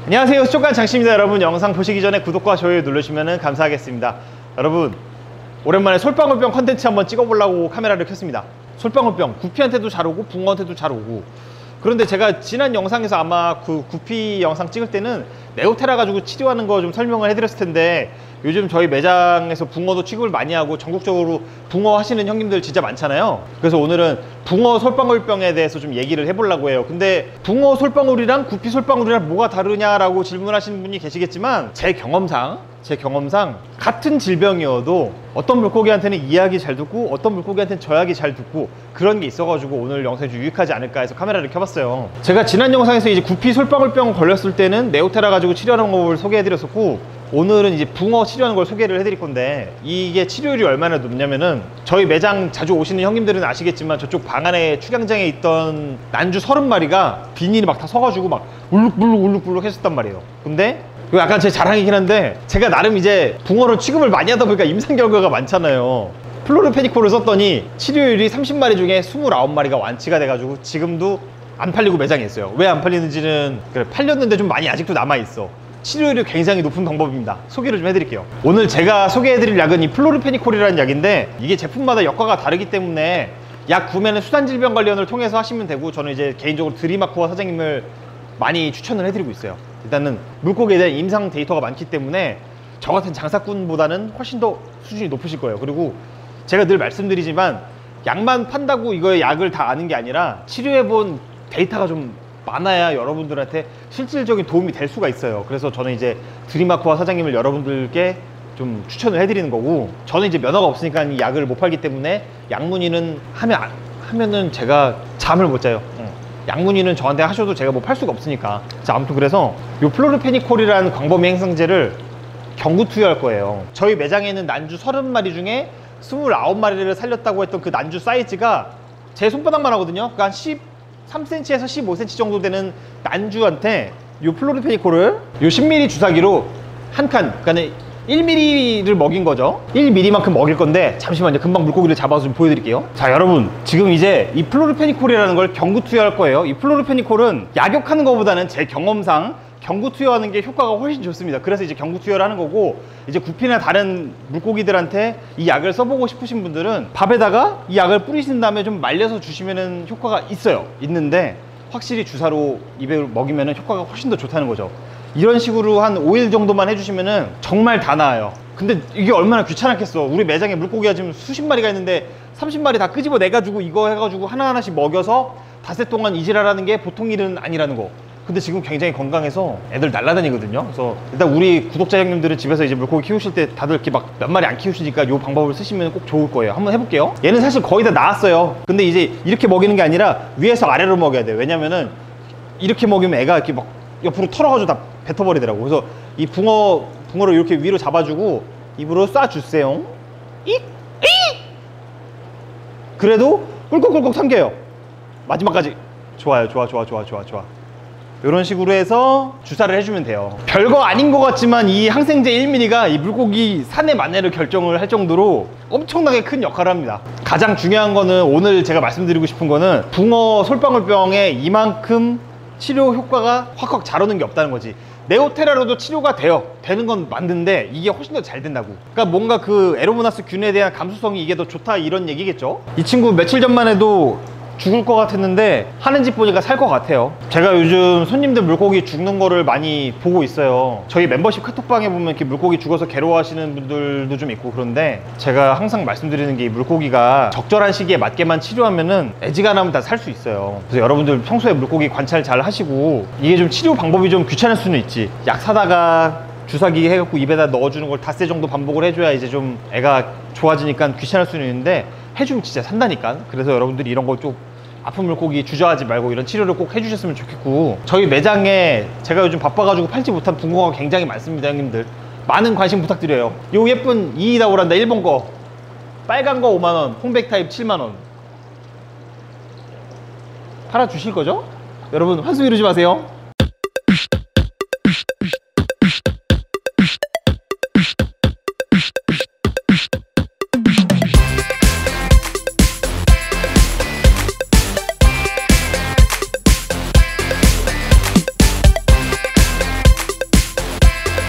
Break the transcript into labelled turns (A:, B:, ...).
A: 안녕하세요, 수족관 장씨입니다. 여러분, 영상 보시기 전에 구독과 좋아요 누르시면 감사하겠습니다. 여러분, 오랜만에 솔방울병 컨텐츠 한번 찍어보려고 카메라를 켰습니다. 솔방울병, 구피한테도 잘 오고 붕어한테도 잘 오고. 그런데 제가 지난 영상에서 아마 그 구피 영상 찍을 때는 네오테라 가지고 치료하는 거 좀 설명을 해드렸을 텐데, 요즘 저희 매장에서 붕어도 취급을 많이 하고 전국적으로 붕어 하시는 형님들 진짜 많잖아요. 그래서 오늘은 붕어 솔방울병에 대해서 좀 얘기를 해보려고 해요. 근데 붕어 솔방울이랑 구피 솔방울이랑 뭐가 다르냐라고 질문하시는 분이 계시겠지만, 제 경험상 같은 질병이어도 어떤 물고기한테는 이야기 잘 듣고 어떤 물고기한테는 저야기 잘 듣고 그런 게 있어가지고 오늘 영상이 좀 유익하지 않을까 해서 카메라를 켜봤어요. 제가 지난 영상에서 이제 구피 솔방울병 걸렸을 때는 네오테라 가지고 치료하는 법을 소개해드렸었고, 오늘은 이제 붕어 치료하는 걸 소개를 해드릴 건데, 이게 치료율이 얼마나 높냐면은, 저희 매장 자주 오시는 형님들은 아시겠지만 저쪽 방 안에 축양장에 있던 난주 30마리가 비닐이 막 다 서가지고 막 울룩불룩 했었단 말이에요. 근데 이거 약간 제 자랑이긴 한데, 제가 나름 이제 붕어를 취급을 많이 하다 보니까 임상 결과가 많잖아요. 플로르페니콜을 썼더니 치료율이 30마리 중에 29마리가 완치가 돼가지고 지금도 안 팔리고 매장에 있어요. 왜 안 팔리는지는, 그래, 팔렸는데 좀 많이 아직도 남아있어. 치료율이 굉장히 높은 방법입니다. 소개를 좀 해드릴게요. 오늘 제가 소개해드릴 약은 이 플로르페니콜이라는 약인데, 이게 제품마다 효과가 다르기 때문에 약 구매는 수산질병관리원을 통해서 하시면 되고, 저는 이제 개인적으로 드림아쿠아 사장님을 많이 추천을 해드리고 있어요. 일단은 물고기에 대한 임상 데이터가 많기 때문에 저 같은 장사꾼보다는 훨씬 더 수준이 높으실 거예요. 그리고 제가 늘 말씀드리지만, 약만 판다고 이거의 약을 다 아는 게 아니라 치료해본 데이터가 좀 많아야 여러분들한테 실질적인 도움이 될 수가 있어요. 그래서 저는 이제 드림아쿠아 사장님을 여러분들께 좀 추천을 해드리는 거고, 저는 이제 면허가 없으니까 이 약을 못 팔기 때문에 약문의는 하면은 제가 잠을 못 자요. 약문의는 저한테 하셔도 제가 뭐 팔 수가 없으니까. 자, 아무튼 그래서 요 플로르페니콜이라는 광범위 행성제를 경구 투여할 거예요. 저희 매장에 있는 난주 30마리 중에 29마리를 살렸다고 했던 그 난주 사이즈가 제 손바닥만 하거든요. 그러니까 한 13cm에서 15cm 정도 되는 난주한테 요 플로르페니콜을 요 10ml 주사기로 한 칸, 그러니까 1mm를 먹인 거죠. 1mm만큼 먹일 건데, 잠시만요. 금방 물고기를 잡아서 좀 보여드릴게요. 자, 여러분, 지금 이제 이 플로르페니콜이라는 걸 경구 투여할 거예요. 이 플로르페니콜은 약욕하는 것보다는 제 경험상 경구 투여하는 게 효과가 훨씬 좋습니다. 그래서 이제 경구 투여를 하는 거고, 이제 구피나 다른 물고기들한테 이 약을 써보고 싶으신 분들은 밥에다가 이 약을 뿌리신 다음에 좀 말려서 주시면은 효과가 있는데, 확실히 주사로 입에 먹이면은 효과가 훨씬 더 좋다는 거죠. 이런 식으로 한 5일 정도만 해주시면은 정말 다 나아요. 근데 이게 얼마나 귀찮았겠어. 우리 매장에 물고기가 지금 수십 마리가 있는데 30마리 다 끄집어 내가지고 이거 해가지고 하나하나씩 먹여서 닷새 동안 이질하라는 게 보통 일은 아니라는 거. 근데 지금 굉장히 건강해서 애들 날라다니거든요. 그래서 일단 우리 구독자 형님들은 집에서 이제 물고기 키우실 때 다들 이렇게 막 몇 마리 안 키우시니까 이 방법을 쓰시면 꼭 좋을 거예요. 한번 해볼게요. 얘는 사실 거의 다 나았어요. 근데 이제 이렇게 먹이는 게 아니라 위에서 아래로 먹여야 돼요. 왜냐면은 이렇게 먹이면 애가 이렇게 막 옆으로 털어가지고 다 뱉어버리더라고. 그래서 이 붕어를 이렇게 위로 잡아주고 입으로 쏴주세요. 익! 그래도 꿀꺽꿀꺽 삼켜요. 마지막까지. 좋아요. 좋아. 이런 식으로 해서 주사를 해주면 돼요. 별거 아닌 것 같지만 이 항생제 1mm가 이 물고기 산의 만해를 결정을 할 정도로 엄청나게 큰 역할을 합니다. 가장 중요한 거는, 오늘 제가 말씀드리고 싶은 거는, 붕어 솔방울병에 이만큼 치료 효과가 확확 잘 오는 게 없다는 거지. 네오테라로도 치료가 되는 건 맞는데 이게 훨씬 더 잘 된다고. 그러니까 뭔가 그 에로모나스 균에 대한 감수성이 이게 더 좋다, 이런 얘기겠죠. 이 친구 며칠 전만 해도 죽을 것 같았는데 하는 짓 보니까 살 것 같아요. 제가 요즘 손님들 물고기 죽는 거를 많이 보고 있어요. 저희 멤버십 카톡방에 보면 이렇게 물고기 죽어서 괴로워하시는 분들도 좀 있고, 그런데 제가 항상 말씀드리는 게, 이 물고기가 적절한 시기에 맞게만 치료하면은 애지간하면 다 살 수 있어요. 그래서 여러분들 평소에 물고기 관찰 잘 하시고, 이게 좀 치료 방법이 좀 귀찮을 수는 있지. 약 사다가 주사기 해갖고 입에다 넣어주는 걸 닷새 정도 반복을 해줘야 이제 좀 애가 좋아지니까 귀찮을 수는 있는데, 해주면 진짜 산다니까. 그래서 여러분들이 이런 거 좀 아픈 물고기 주저하지 말고 이런 치료를 꼭 해주셨으면 좋겠고, 저희 매장에 제가 요즘 바빠가지고 팔지 못한 붕어가 굉장히 많습니다. 형님들, 많은 관심 부탁드려요. 요 예쁜 이이다오란다 1번 거, 빨간 거 5만원, 홍백 타입 7만원 팔아주실 거죠? 여러분, 환수 이루지 마세요.